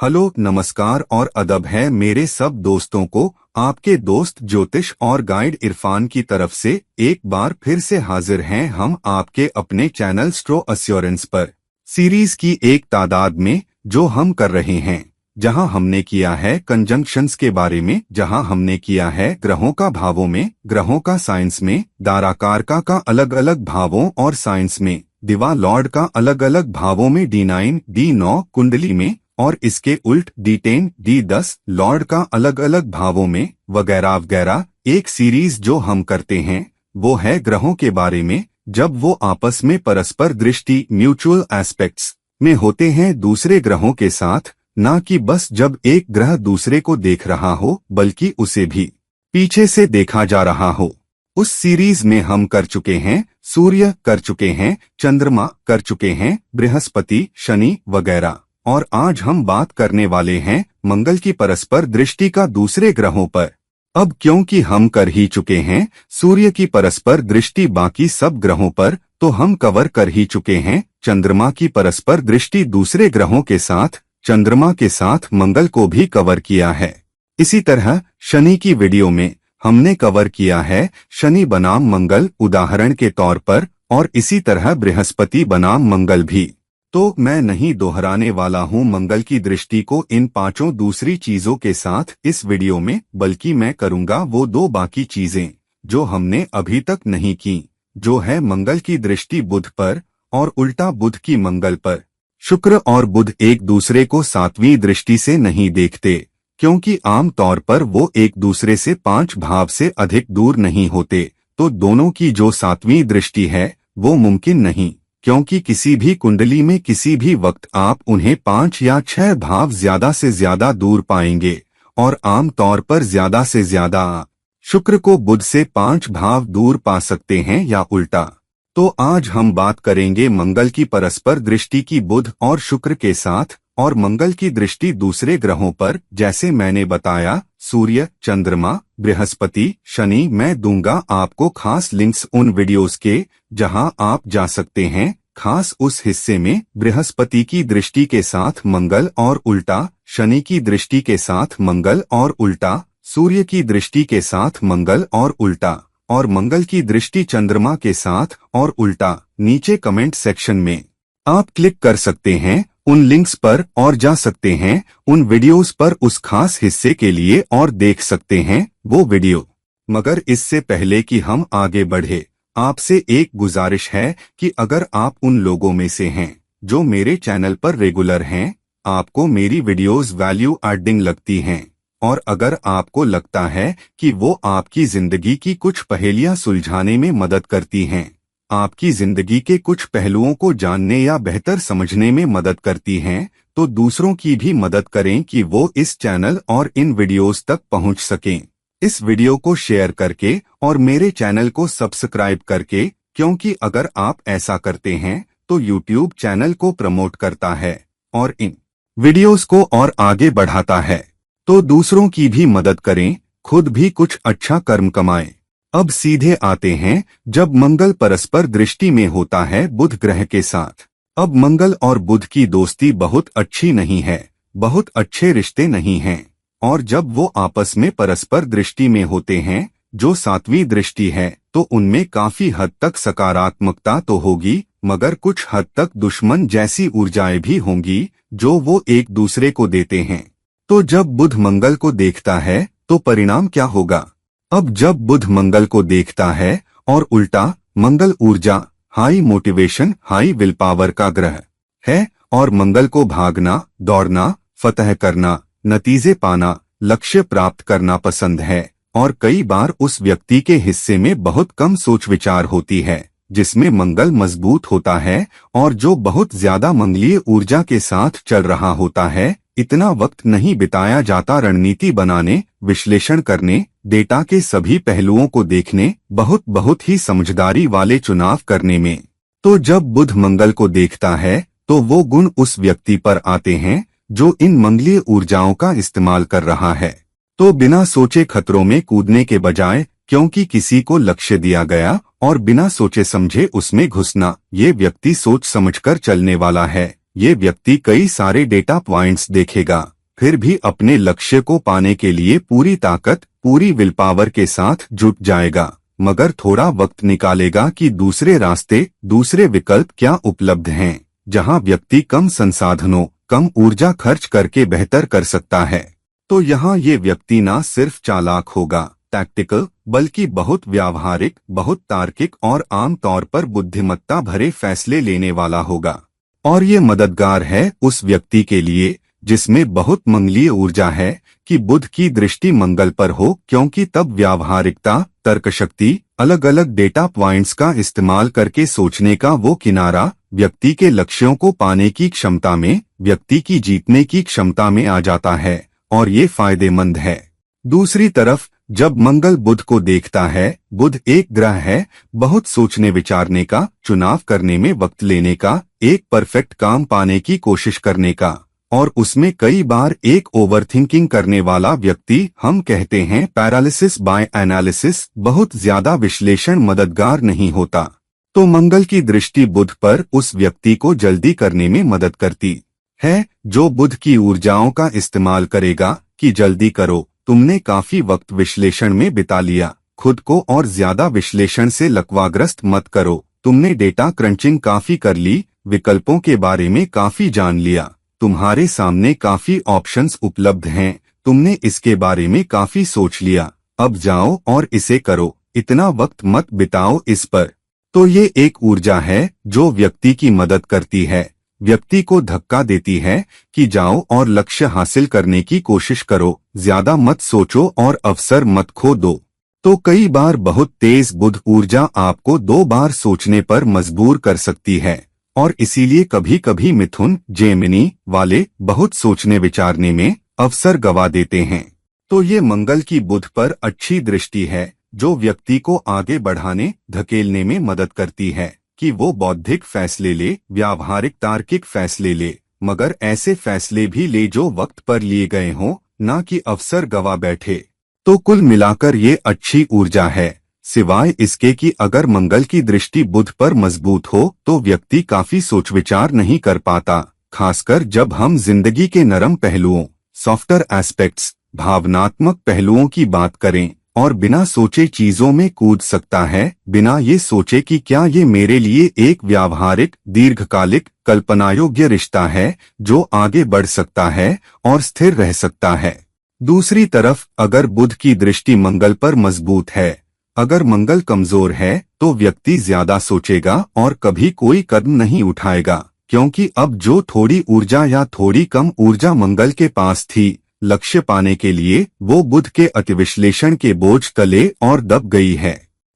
Hello, नमस्कार और अदब है मेरे सब दोस्तों को। आपके दोस्त ज्योतिष और गाइड इरफान की तरफ से एक बार फिर से हाजिर हैं हम आपके अपने चैनल स्ट्रो अस्योरेंस पर सीरीज की एक तादाद में, जो हम कर रहे हैं, जहां हमने किया है कंजंक्शंस के बारे में, जहां हमने किया है ग्रहों का भावों में, ग्रहों का साइंस में, दाराकारका का अलग अलग भावों और साइंस में, दिवा लॉर्ड का अलग अलग भावों में, D9 D9 कुंडली में, और इसके उल्ट D10 D10 लॉर्ड का अलग अलग भावों में, वगैरह वगैरह। एक सीरीज जो हम करते हैं वो है ग्रहों के बारे में, जब वो आपस में परस्पर दृष्टि म्यूचुअल एस्पेक्ट्स में होते हैं दूसरे ग्रहों के साथ, ना कि बस जब एक ग्रह दूसरे को देख रहा हो, बल्कि उसे भी पीछे से देखा जा रहा हो। उस सीरीज में हम कर चुके हैं सूर्य, कर चुके हैं चंद्रमा, कर चुके हैं बृहस्पति, शनि वगैरह, और आज हम बात करने वाले हैं मंगल की परस्पर दृष्टि का दूसरे ग्रहों पर। अब क्योंकि हम कर ही चुके हैं सूर्य की परस्पर दृष्टि बाकी सब ग्रहों पर, तो हम कवर कर ही चुके हैं चंद्रमा की परस्पर दृष्टि दूसरे ग्रहों के साथ, चंद्रमा के साथ मंगल को भी कवर किया है। इसी तरह शनि की वीडियो में हमने कवर किया है शनि बनाम मंगल उदाहरण के तौर पर, और इसी तरह बृहस्पति बनाम मंगल भी। तो मैं नहीं दोहराने वाला हूं मंगल की दृष्टि को इन पांचों दूसरी चीजों के साथ इस वीडियो में, बल्कि मैं करूंगा वो दो बाकी चीजें जो हमने अभी तक नहीं की, जो है मंगल की दृष्टि बुध पर और उल्टा बुध की मंगल पर। शुक्र और बुध एक दूसरे को सातवीं दृष्टि से नहीं देखते, क्योंकि आम तौर पर वो एक दूसरे से 5 भाव से अधिक दूर नहीं होते, तो दोनों की जो सातवीं दृष्टि है वो मुमकिन नहीं, क्योंकि किसी भी कुंडली में किसी भी वक्त आप उन्हें 5 या 6 भाव ज्यादा से ज्यादा दूर पाएंगे, और आम तौर पर ज्यादा से ज्यादा शुक्र को बुध से 5 भाव दूर पा सकते हैं या उल्टा। तो आज हम बात करेंगे मंगल की परस्पर दृष्टि की बुध और शुक्र के साथ, और मंगल की दृष्टि दूसरे ग्रहों पर, जैसे मैंने बताया सूर्य, चंद्रमा, बृहस्पति, शनि। मैं दूंगा आपको खास लिंक्स उन वीडियोस के, जहां आप जा सकते हैं खास उस हिस्से में बृहस्पति की दृष्टि के साथ मंगल और उल्टा, शनि की दृष्टि के साथ मंगल और उल्टा, सूर्य की दृष्टि के साथ मंगल और उल्टा, और मंगल की दृष्टि चंद्रमा के साथ और उल्टा। नीचे कमेंट सेक्शन में आप क्लिक कर सकते हैं उन लिंक्स पर और जा सकते हैं उन वीडियोस पर उस खास हिस्से के लिए और देख सकते हैं वो वीडियो। मगर इससे पहले कि हम आगे बढ़े, आपसे एक गुजारिश है कि अगर आप उन लोगों में से हैं जो मेरे चैनल पर रेगुलर हैं, आपको मेरी वीडियोस वैल्यू एडिंग लगती हैं, और अगर आपको लगता है कि वो आपकी जिंदगी की कुछ पहेलियां सुलझाने में मदद करती हैं, आपकी जिंदगी के कुछ पहलुओं को जानने या बेहतर समझने में मदद करती हैं, तो दूसरों की भी मदद करें कि वो इस चैनल और इन वीडियोस तक पहुंच सकें। इस वीडियो को शेयर करके और मेरे चैनल को सब्सक्राइब करके, क्योंकि अगर आप ऐसा करते हैं तो यूट्यूब चैनल को प्रमोट करता है और इन वीडियोस को और आगे बढ़ाता है। तो दूसरों की भी मदद करें, खुद भी कुछ अच्छा कर्म कमाएं। अब सीधे आते हैं जब मंगल परस्पर दृष्टि में होता है बुध ग्रह के साथ। अब मंगल और बुध की दोस्ती बहुत अच्छी नहीं है, बहुत अच्छे रिश्ते नहीं हैं, और जब वो आपस में परस्पर दृष्टि में होते हैं, जो सातवीं दृष्टि है, तो उनमें काफी हद तक सकारात्मकता तो होगी, मगर कुछ हद तक दुश्मन जैसी ऊर्जाएं भी होंगी जो वो एक दूसरे को देते हैं। तो जब बुध मंगल को देखता है तो परिणाम क्या होगा? अब जब बुध मंगल को देखता है और उल्टा, मंगल ऊर्जा, high motivation, high will power का ग्रह है, और मंगल को भागना, दौड़ना, फतह करना, नतीजे पाना, लक्ष्य प्राप्त करना पसंद है, और कई बार उस व्यक्ति के हिस्से में बहुत कम सोच विचार होती है, जिसमें मंगल मजबूत होता है और जो बहुत ज्यादा मंगलीय ऊर्जा के साथ चल रहा होता है। इतना वक्त नहीं बिताया जाता रणनीति बनाने, विश्लेषण करने, डेटा के सभी पहलुओं को देखने, बहुत ही समझदारी वाले चुनाव करने में। तो जब बुध मंगल को देखता है तो वो गुण उस व्यक्ति पर आते हैं जो इन मंगलीय ऊर्जाओं का इस्तेमाल कर रहा है। तो बिना सोचे खतरों में कूदने के बजाय, क्योंकि किसी को लक्ष्य दिया गया और बिना सोचे समझे उसमें घुसना, ये व्यक्ति सोच समझकर चलने वाला है, ये व्यक्ति कई सारे डेटा पॉइंट्स देखेगा, फिर भी अपने लक्ष्य को पाने के लिए पूरी ताकत, पूरी विल पावर के साथ जुट जाएगा, मगर थोड़ा वक्त निकालेगा कि दूसरे रास्ते, दूसरे विकल्प क्या उपलब्ध हैं, जहां व्यक्ति कम संसाधनों, कम ऊर्जा खर्च करके बेहतर कर सकता है। तो यहाँ ये व्यक्ति न सिर्फ चालाक होगा, टैक्टिकल, बल्कि बहुत व्यावहारिक, बहुत तार्किक और आम तौर पर बुद्धिमत्ता भरे फैसले लेने वाला होगा। और ये मददगार है उस व्यक्ति के लिए जिसमें बहुत मंगलीय ऊर्जा है कि बुध की दृष्टि मंगल पर हो, क्योंकि तब व्यावहारिकता, तर्कशक्ति, अलग अलग डेटा पॉइंट्स का इस्तेमाल करके सोचने का वो किनारा व्यक्ति के लक्ष्यों को पाने की क्षमता में, व्यक्ति की जीतने की क्षमता में आ जाता है, और ये फायदेमंद है। दूसरी तरफ जब मंगल बुध को देखता है, बुध एक ग्रह है बहुत सोचने विचारने का, चुनाव करने में वक्त लेने का, एक परफेक्ट काम पाने की कोशिश करने का, और उसमें कई बार एक ओवरथिंकिंग करने वाला व्यक्ति, हम कहते हैं पैरालिसिस बाय एनालिसिस, बहुत ज्यादा विश्लेषण मददगार नहीं होता। तो मंगल की दृष्टि बुध पर उस व्यक्ति को जल्दी करने में मदद करती है, जो बुध की ऊर्जाओं का इस्तेमाल करेगा कि जल्दी करो, तुमने काफी वक्त विश्लेषण में बिता लिया, खुद को और ज्यादा विश्लेषण से लकवाग्रस्त मत करो, तुमने डेटा क्रंचिंग काफी कर ली, विकल्पों के बारे में काफी जान लिया, तुम्हारे सामने काफी ऑप्शंस उपलब्ध हैं, तुमने इसके बारे में काफी सोच लिया, अब जाओ और इसे करो, इतना वक्त मत बिताओ इस पर। तो ये एक ऊर्जा है जो व्यक्ति की मदद करती है, व्यक्ति को धक्का देती है कि जाओ और लक्ष्य हासिल करने की कोशिश करो, ज्यादा मत सोचो और अवसर मत खो दो। तो कई बार बहुत तेज बुध ऊर्जा आपको 2 बार सोचने पर मजबूर कर सकती है, और इसीलिए कभी कभी मिथुन, जेमिनी वाले बहुत सोचने विचारने में अवसर गवा देते हैं। तो ये मंगल की बुध पर अच्छी दृष्टि है जो व्यक्ति को आगे बढ़ाने, धकेलने में मदद करती है कि वो बौद्धिक फैसले ले, व्यावहारिक तार्किक फैसले ले, मगर ऐसे फैसले भी ले जो वक्त पर लिए गए हों, ना कि अवसर गवा बैठे। तो कुल मिलाकर ये अच्छी ऊर्जा है, सिवाय इसके कि अगर मंगल की दृष्टि बुध पर मजबूत हो तो व्यक्ति काफी सोच विचार नहीं कर पाता, खासकर जब हम जिंदगी के नरम पहलुओं, सॉफ्टर एस्पेक्ट्स, भावनात्मक पहलुओं की बात करें, और बिना सोचे चीजों में कूद सकता है, बिना ये सोचे कि क्या ये मेरे लिए एक व्यावहारिक, दीर्घकालिक, कल्पनायोग्य रिश्ता है जो आगे बढ़ सकता है और स्थिर रह सकता है। दूसरी तरफ अगर बुध की दृष्टि मंगल पर मजबूत है, अगर मंगल कमजोर है तो व्यक्ति ज्यादा सोचेगा और कभी कोई कदम नहीं उठाएगा, क्योंकि अब जो थोड़ी ऊर्जा या थोड़ी कम ऊर्जा मंगल के पास थी लक्ष्य पाने के लिए, वो बुध के अतिविश्लेषण के बोझ तले और दब गई है।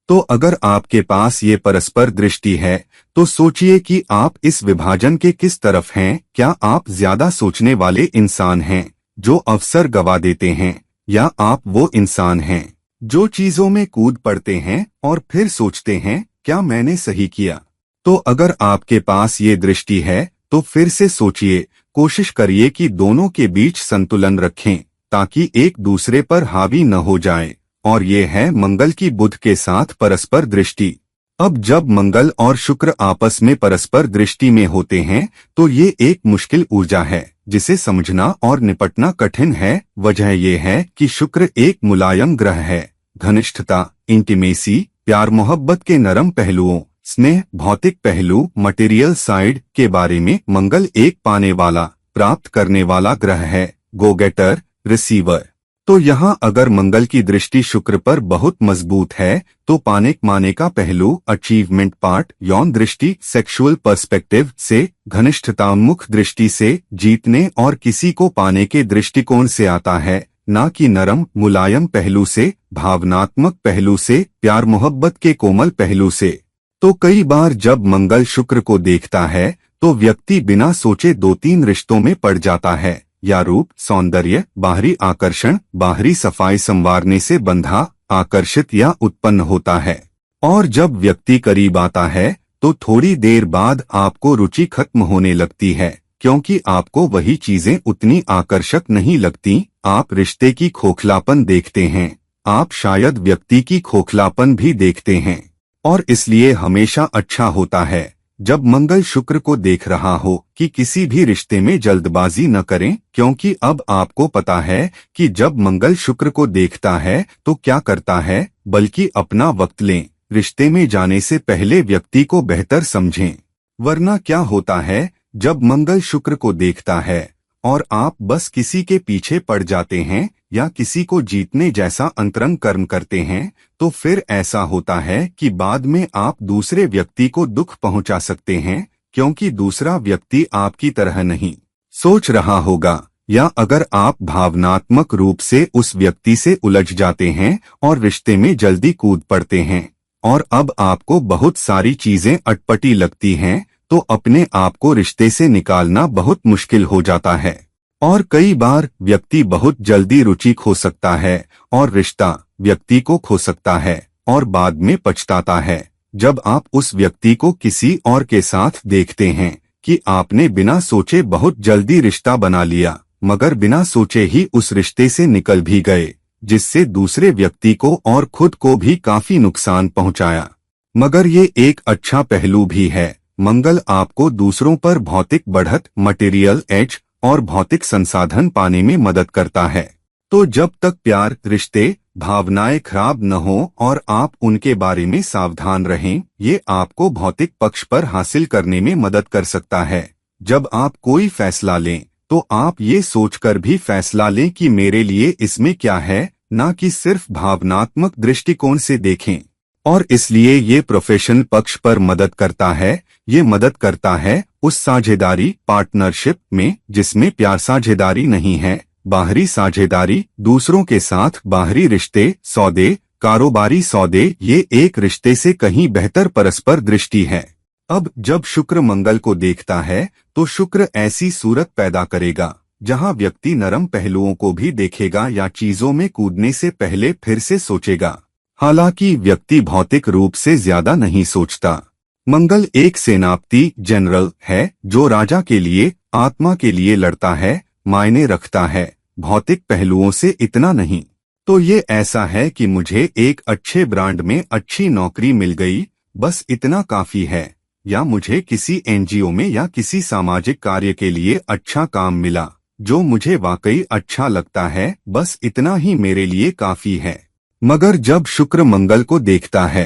तो अगर आपके पास ये परस्पर दृष्टि है तो सोचिए कि आप इस विभाजन के किस तरफ हैं, क्या आप ज्यादा सोचने वाले इंसान हैं जो अवसर गवा देते हैं, या आप वो इंसान हैं जो चीजों में कूद पड़ते हैं और फिर सोचते हैं क्या मैंने सही किया। तो अगर आपके पास ये दृष्टि है तो फिर से सोचिए, कोशिश करिए कि दोनों के बीच संतुलन रखें ताकि एक दूसरे पर हावी न हो जाए, और ये है मंगल की बुध के साथ परस्पर दृष्टि। अब जब मंगल और शुक्र आपस में परस्पर दृष्टि में होते हैं तो ये एक मुश्किल ऊर्जा है जिसे समझना और निपटना कठिन है। वजह ये है कि शुक्र एक मुलायम ग्रह है, घनिष्ठता, इंटीमेसी, प्यार मोहब्बत के नरम पहलुओं, स्नेह, भौतिक पहलू, मटेरियल साइड के बारे में पाने एक पाने वाला, प्राप्त करने वाला ग्रह है, गो गेटर, रिसीवर। तो यहाँ अगर मंगल की दृष्टि शुक्र पर बहुत मजबूत है तो पाने का पहलू, अचीवमेंट पार्ट, यौन दृष्टि, सेक्सुअल पर्सपेक्टिव से, घनिष्ठतान्मुख दृष्टि से, जीतने और किसी को पाने के दृष्टिकोण से आता है, ना कि नरम मुलायम पहलू से, भावनात्मक पहलू से, प्यार मोहब्बत के कोमल पहलू से। तो कई बार जब मंगल शुक्र को देखता है तो व्यक्ति बिना सोचे 2-3 रिश्तों में पड़ जाता है, या रूप, सौंदर्य, बाहरी आकर्षण, बाहरी सफाई संवारने से बंधा, आकर्षित या उत्पन्न होता है। और जब व्यक्ति करीब आता है तो थोड़ी देर बाद आपको रुचि खत्म होने लगती है, क्योंकि आपको वही चीजें उतनी आकर्षक नहीं लगती। आप रिश्ते की खोखलापन देखते हैं, आप शायद व्यक्ति की खोखलापन भी देखते हैं, और इसलिए हमेशा अच्छा होता है जब मंगल शुक्र को देख रहा हो कि किसी भी रिश्ते में जल्दबाजी न करें, क्योंकि अब आपको पता है कि जब मंगल शुक्र को देखता है तो क्या करता है, बल्कि अपना वक्त लें। रिश्ते में जाने से पहले व्यक्ति को बेहतर समझें, वरना क्या होता है जब मंगल शुक्र को देखता है और आप बस किसी के पीछे पड़ जाते हैं या किसी को जीतने जैसा अंतरंग कर्म करते हैं, तो फिर ऐसा होता है कि बाद में आप दूसरे व्यक्ति को दुख पहुंचा सकते हैं, क्योंकि दूसरा व्यक्ति आपकी तरह नहीं सोच रहा होगा, या अगर आप भावनात्मक रूप से उस व्यक्ति से उलझ जाते हैं और रिश्ते में जल्दी कूद पड़ते हैं और अब आपको बहुत सारी चीजें अटपटी लगती हैं, तो अपने आप को रिश्ते से निकालना बहुत मुश्किल हो जाता है। और कई बार व्यक्ति बहुत जल्दी रुचि खो सकता है और रिश्ता व्यक्ति को खो सकता है और बाद में पछताता है जब आप उस व्यक्ति को किसी और के साथ देखते हैं कि आपने बिना सोचे बहुत जल्दी रिश्ता बना लिया, मगर बिना सोचे ही उस रिश्ते से निकल भी गए, जिससे दूसरे व्यक्ति को और खुद को भी काफी नुकसान पहुंचाया। मगर ये एक अच्छा पहलू भी है, मंगल आपको दूसरों पर भौतिक बढ़त, मटेरियल एज और भौतिक संसाधन पाने में मदद करता है। तो जब तक प्यार, रिश्ते, भावनाएं खराब न हो और आप उनके बारे में सावधान रहें, ये आपको भौतिक पक्ष पर हासिल करने में मदद कर सकता है। जब आप कोई फैसला लें तो आप ये सोचकर भी फैसला लें कि मेरे लिए इसमें क्या है, ना कि सिर्फ भावनात्मक दृष्टिकोण से देखें। और इसलिए ये प्रोफेशनल पक्ष पर मदद करता है। ये मदद करता है उस साझेदारी, पार्टनरशिप में जिसमें प्यार साझेदारी नहीं है, बाहरी साझेदारी, दूसरों के साथ बाहरी रिश्ते, सौदे, कारोबारी सौदे, ये एक रिश्ते से कहीं बेहतर परस्पर दृष्टि है। अब जब शुक्र मंगल को देखता है तो शुक्र ऐसी सूरत पैदा करेगा जहां व्यक्ति नरम पहलुओं को भी देखेगा या चीजों में कूदने से पहले फिर से सोचेगा। हालांकि व्यक्ति भौतिक रूप से ज्यादा नहीं सोचता। मंगल एक सेनापति, जनरल है जो राजा के लिए, आत्मा के लिए लड़ता है, मायने रखता है, भौतिक पहलुओं से इतना नहीं। तो ये ऐसा है कि मुझे एक अच्छे ब्रांड में अच्छी नौकरी मिल गई, बस इतना काफी है, या मुझे किसी एनजीओ में या किसी सामाजिक कार्य के लिए अच्छा काम मिला जो मुझे वाकई अच्छा लगता है, बस इतना ही मेरे लिए काफी है। मगर जब शुक्र मंगल को देखता है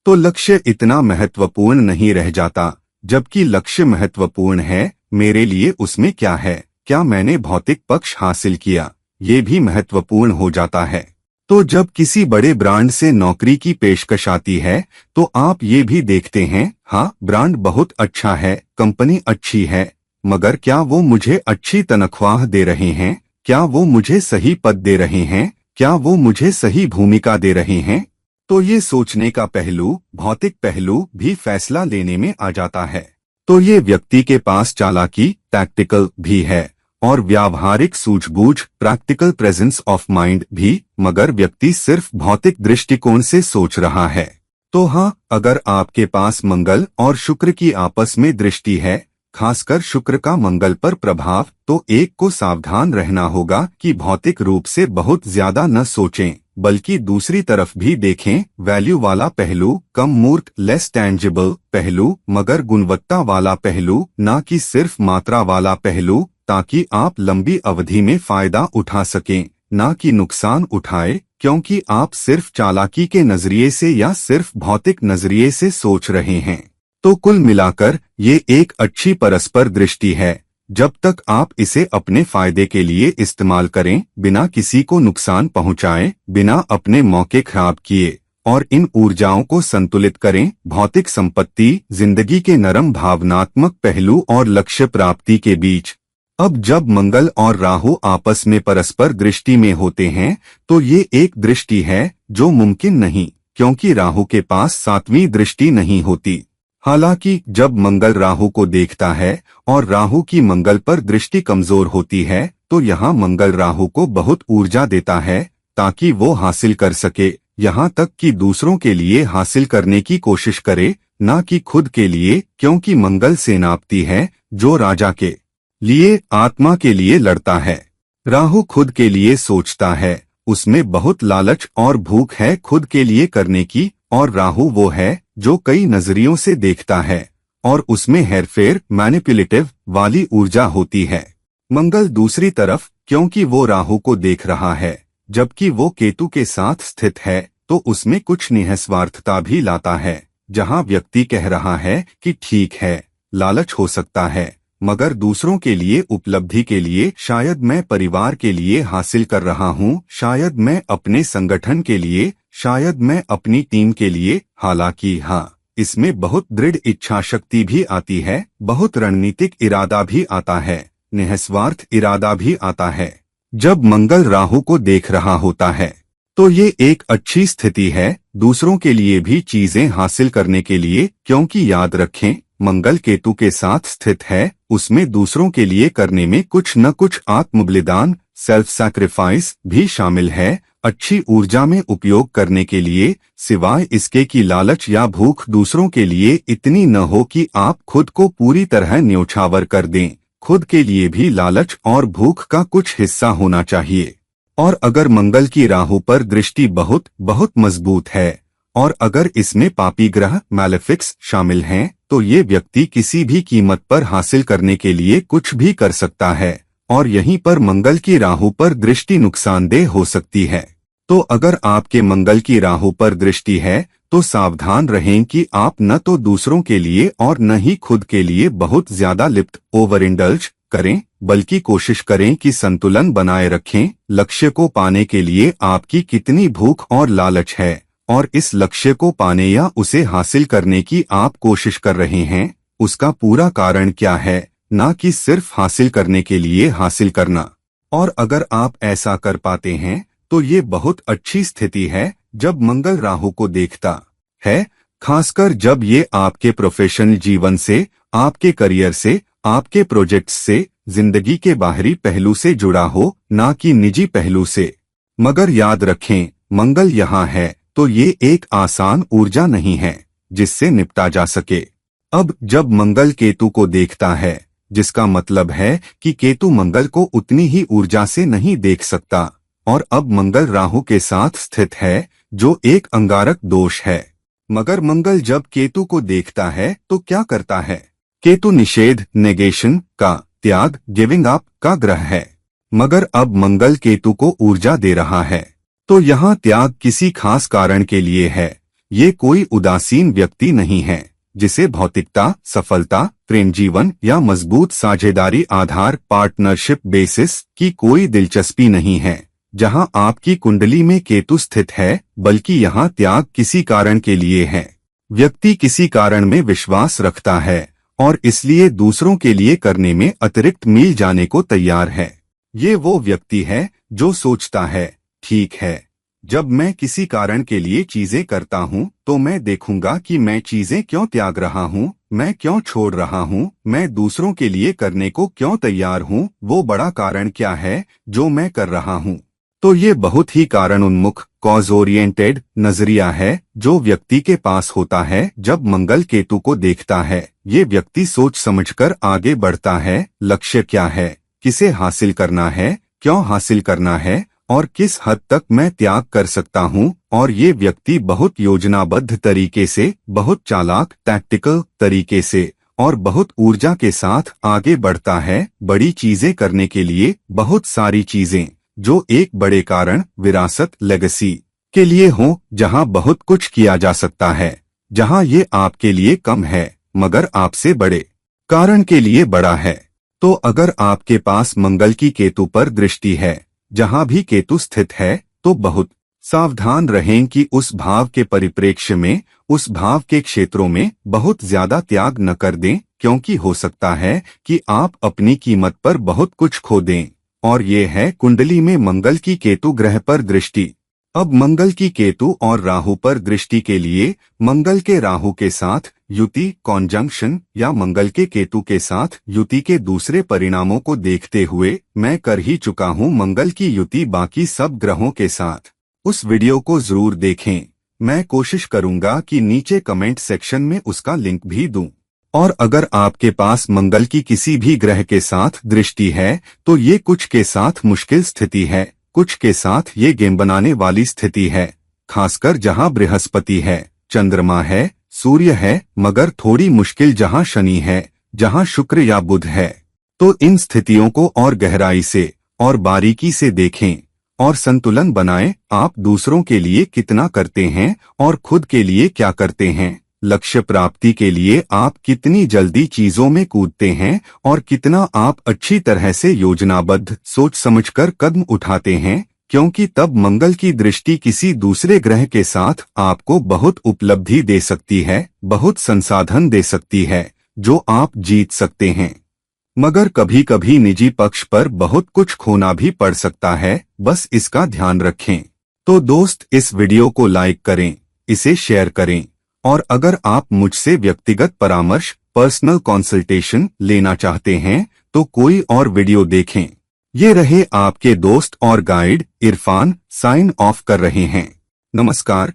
तो लक्ष्य इतना महत्वपूर्ण नहीं रह जाता, जबकि लक्ष्य महत्वपूर्ण है, मेरे लिए उसमें क्या है, क्या मैंने भौतिक पक्ष हासिल किया, ये भी महत्वपूर्ण हो जाता है। तो जब किसी बड़े ब्रांड से नौकरी की पेशकश आती है तो आप ये भी देखते हैं, हाँ ब्रांड बहुत अच्छा है, कंपनी अच्छी है, मगर क्या वो मुझे अच्छी तनख्वाह दे रहे हैं, क्या वो मुझे सही पद दे रहे हैं, क्या वो मुझे सही भूमिका दे रहे हैं। तो ये सोचने का पहलू, भौतिक पहलू भी फैसला लेने में आ जाता है। तो ये व्यक्ति के पास चालाकी, टैक्टिकल भी है और व्यावहारिक सूझबूझ, प्रैक्टिकल प्रेजेंस ऑफ माइंड भी, मगर व्यक्ति सिर्फ भौतिक दृष्टिकोण से सोच रहा है। तो हाँ, अगर आपके पास मंगल और शुक्र की आपस में दृष्टि है, खासकर शुक्र का मंगल पर प्रभाव, तो एक को सावधान रहना होगा कि भौतिक रूप से बहुत ज्यादा न सोचें, बल्कि दूसरी तरफ भी देखें, वैल्यू वाला पहलू, कम मूर्त, लेस टैंजिबल पहलू, मगर गुणवत्ता वाला पहलू, ना कि सिर्फ मात्रा वाला पहलू, ताकि आप लंबी अवधि में फायदा उठा सकें, ना कि नुकसान उठाए, क्योंकि आप सिर्फ चालाकी के नजरिए से या सिर्फ भौतिक नजरिए से सोच रहे हैं। तो कुल मिलाकर ये एक अच्छी परस्पर दृष्टि है, जब तक आप इसे अपने फायदे के लिए इस्तेमाल करें, बिना किसी को नुकसान पहुंचाएं, बिना अपने मौके खराब किए, और इन ऊर्जाओं को संतुलित करें, भौतिक संपत्ति, जिंदगी के नरम भावनात्मक पहलू और लक्ष्य प्राप्ति के बीच। अब जब मंगल और राहु आपस में परस्पर दृष्टि में होते हैं तो ये एक दृष्टि है जो मुमकिन नहीं, क्योंकि राहु के पास सातवीं दृष्टि नहीं होती। हालांकि जब मंगल राहु को देखता है और राहु की मंगल पर दृष्टि कमजोर होती है तो यहाँ मंगल राहु को बहुत ऊर्जा देता है ताकि वो हासिल कर सके, यहाँ तक कि दूसरों के लिए हासिल करने की कोशिश करे, ना कि खुद के लिए, क्योंकि मंगल सेनापति है जो राजा के लिए, आत्मा के लिए लड़ता है। राहु खुद के लिए सोचता है, उसमें बहुत लालच और भूख है खुद के लिए करने की, और राहु वो है जो कई नजरियों से देखता है और उसमें हेरफेर मैनिपुलेटिव वाली ऊर्जा होती है। मंगल दूसरी तरफ, क्योंकि वो राहु को देख रहा है जबकि वो केतु के साथ स्थित है, तो उसमें कुछ निस्वार्थता भी लाता है। जहां व्यक्ति कह रहा है कि ठीक है, लालच हो सकता है, मगर दूसरों के लिए उपलब्धि के लिए, शायद मैं परिवार के लिए हासिल कर रहा हूँ, शायद मैं अपने संगठन के लिए, शायद मैं अपनी टीम के लिए। हालांकि हाँ, इसमें बहुत दृढ़ इच्छा शक्ति भी आती है, बहुत रणनीतिक इरादा भी आता है, निस्वार्थ इरादा भी आता है। जब मंगल राहु को देख रहा होता है तो ये एक अच्छी स्थिति है दूसरों के लिए भी चीजें हासिल करने के लिए, क्योंकि याद रखें मंगल केतु के साथ स्थित है, उसमें दूसरों के लिए करने में कुछ न कुछ आत्म बलिदान, सेल्फ सैक्रिफाइस भी शामिल है। अच्छी ऊर्जा में उपयोग करने के लिए, सिवाय इसके कि लालच या भूख दूसरों के लिए इतनी न हो कि आप खुद को पूरी तरह न्योछावर कर दें। खुद के लिए भी लालच और भूख का कुछ हिस्सा होना चाहिए। और अगर मंगल की राहु पर दृष्टि बहुत बहुत मजबूत है और अगर इसमें पापी ग्रह मैलेफिक्स शामिल हैं, तो ये व्यक्ति किसी भी कीमत पर हासिल करने के लिए कुछ भी कर सकता है। और यहीं पर मंगल की राहु पर दृष्टि नुकसानदेह हो सकती है। तो अगर आपके मंगल की राहु पर दृष्टि है तो सावधान रहें कि आप न तो दूसरों के लिए और न ही खुद के लिए बहुत ज्यादा लिप्त ओवर इंडल्ज करें, बल्कि कोशिश करें कि संतुलन बनाए रखें। लक्ष्य को पाने के लिए आपकी कितनी भूख और लालच है और इस लक्ष्य को पाने या उसे हासिल करने की आप कोशिश कर रहे हैं, उसका पूरा कारण क्या है, ना कि सिर्फ हासिल करने के लिए हासिल करना। और अगर आप ऐसा कर पाते हैं तो ये बहुत अच्छी स्थिति है जब मंगल राहु को देखता है, खासकर जब ये आपके प्रोफेशनल जीवन से, आपके करियर से, आपके प्रोजेक्ट्स से, जिंदगी के बाहरी पहलू से जुड़ा हो, ना कि निजी पहलू से। मगर याद रखें, मंगल यहाँ है तो ये एक आसान ऊर्जा नहीं है जिससे निपटा जा सके। अब जब मंगल केतु को देखता है, जिसका मतलब है कि केतु मंगल को उतनी ही ऊर्जा से नहीं देख सकता, और अब मंगल राहु के साथ स्थित है जो एक अंगारक दोष है। मगर मंगल जब केतु को देखता है तो क्या करता है? केतु निषेध, नेगेशन का, त्याग, गिविंग अप का ग्रह है। मगर अब मंगल केतु को ऊर्जा दे रहा है, तो यहाँ त्याग किसी खास कारण के लिए है। ये कोई उदासीन व्यक्ति नहीं है जिसे भौतिकता, सफलता, प्रेम जीवन या मजबूत साझेदारी आधार पार्टनरशिप बेसिस की कोई दिलचस्पी नहीं है। जहाँ आपकी कुंडली में केतु स्थित है, बल्कि यहाँ त्याग किसी कारण के लिए है। व्यक्ति किसी कारण में विश्वास रखता है और इसलिए दूसरों के लिए करने में अतिरिक्त मील जाने को तैयार है। ये वो व्यक्ति है जो सोचता है, ठीक है, जब मैं किसी कारण के लिए चीजें करता हूँ तो मैं देखूंगा कि मैं चीजें क्यों त्याग रहा हूँ, मैं क्यों छोड़ रहा हूँ, मैं दूसरों के लिए करने को क्यों तैयार हूँ, वो बड़ा कारण क्या है जो मैं कर रहा हूँ। तो ये बहुत ही कारण उन्मुख, कॉज ओरिएंटेड नजरिया है जो व्यक्ति के पास होता है जब मंगल केतु को देखता है। ये व्यक्ति सोच समझकर आगे बढ़ता है। लक्ष्य क्या है, किसे हासिल करना है, क्यों हासिल करना है और किस हद तक मैं त्याग कर सकता हूँ। और ये व्यक्ति बहुत योजनाबद्ध तरीके से, बहुत चालाक टैक्टिकल तरीके से और बहुत ऊर्जा के साथ आगे बढ़ता है बड़ी चीजें करने के लिए। बहुत सारी चीजें जो एक बड़े कारण, विरासत, लेगेसी के लिए हो, जहां बहुत कुछ किया जा सकता है, जहां ये आपके लिए कम है मगर आपसे बड़े कारण के लिए बड़ा है। तो अगर आपके पास मंगल की केतु पर दृष्टि है, जहां भी केतु स्थित है, तो बहुत सावधान रहें कि उस भाव के परिप्रेक्ष्य में, उस भाव के क्षेत्रों में बहुत ज्यादा त्याग न कर दें, क्योंकि हो सकता है कि आप अपनी कीमत पर बहुत कुछ खो दें। और ये है कुंडली में मंगल की केतु ग्रह पर दृष्टि। अब मंगल की केतु और राहु पर दृष्टि के लिए मंगल के राहु के साथ युति, कॉन्जंक्शन या मंगल के केतु के साथ युति के दूसरे परिणामों को देखते हुए मैं कर ही चुका हूं मंगल की युति बाकी सब ग्रहों के साथ। उस वीडियो को जरूर देखें। मैं कोशिश करूंगा कि नीचे कमेंट सेक्शन में उसका लिंक भी दूं। और अगर आपके पास मंगल की किसी भी ग्रह के साथ दृष्टि है तो ये कुछ के साथ मुश्किल स्थिति है, कुछ के साथ ये गेम बनाने वाली स्थिति है, खासकर जहां बृहस्पति है, चंद्रमा है, सूर्य है, मगर थोड़ी मुश्किल जहां शनि है, जहां शुक्र या बुध है। तो इन स्थितियों को और गहराई से और बारीकी से देखें और संतुलन बनाएं। आप दूसरों के लिए कितना करते हैं और खुद के लिए क्या करते हैं। लक्ष्य प्राप्ति के लिए आप कितनी जल्दी चीजों में कूदते हैं और कितना आप अच्छी तरह से योजनाबद्ध सोच समझकर कदम उठाते हैं, क्योंकि तब मंगल की दृष्टि किसी दूसरे ग्रह के साथ आपको बहुत उपलब्धि दे सकती है, बहुत संसाधन दे सकती है जो आप जीत सकते हैं। मगर कभी कभी निजी पक्ष पर बहुत कुछ खोना भी पड़ सकता है, बस इसका ध्यान रखें। तो दोस्त, इस वीडियो को लाइक करें, इसे शेयर करें, और अगर आप मुझसे व्यक्तिगत परामर्श, पर्सनल कंसल्टेशन लेना चाहते हैं तो कोई और वीडियो देखें। ये रहे आपके दोस्त और गाइड इरफान, साइन ऑफ कर रहे हैं। नमस्कार।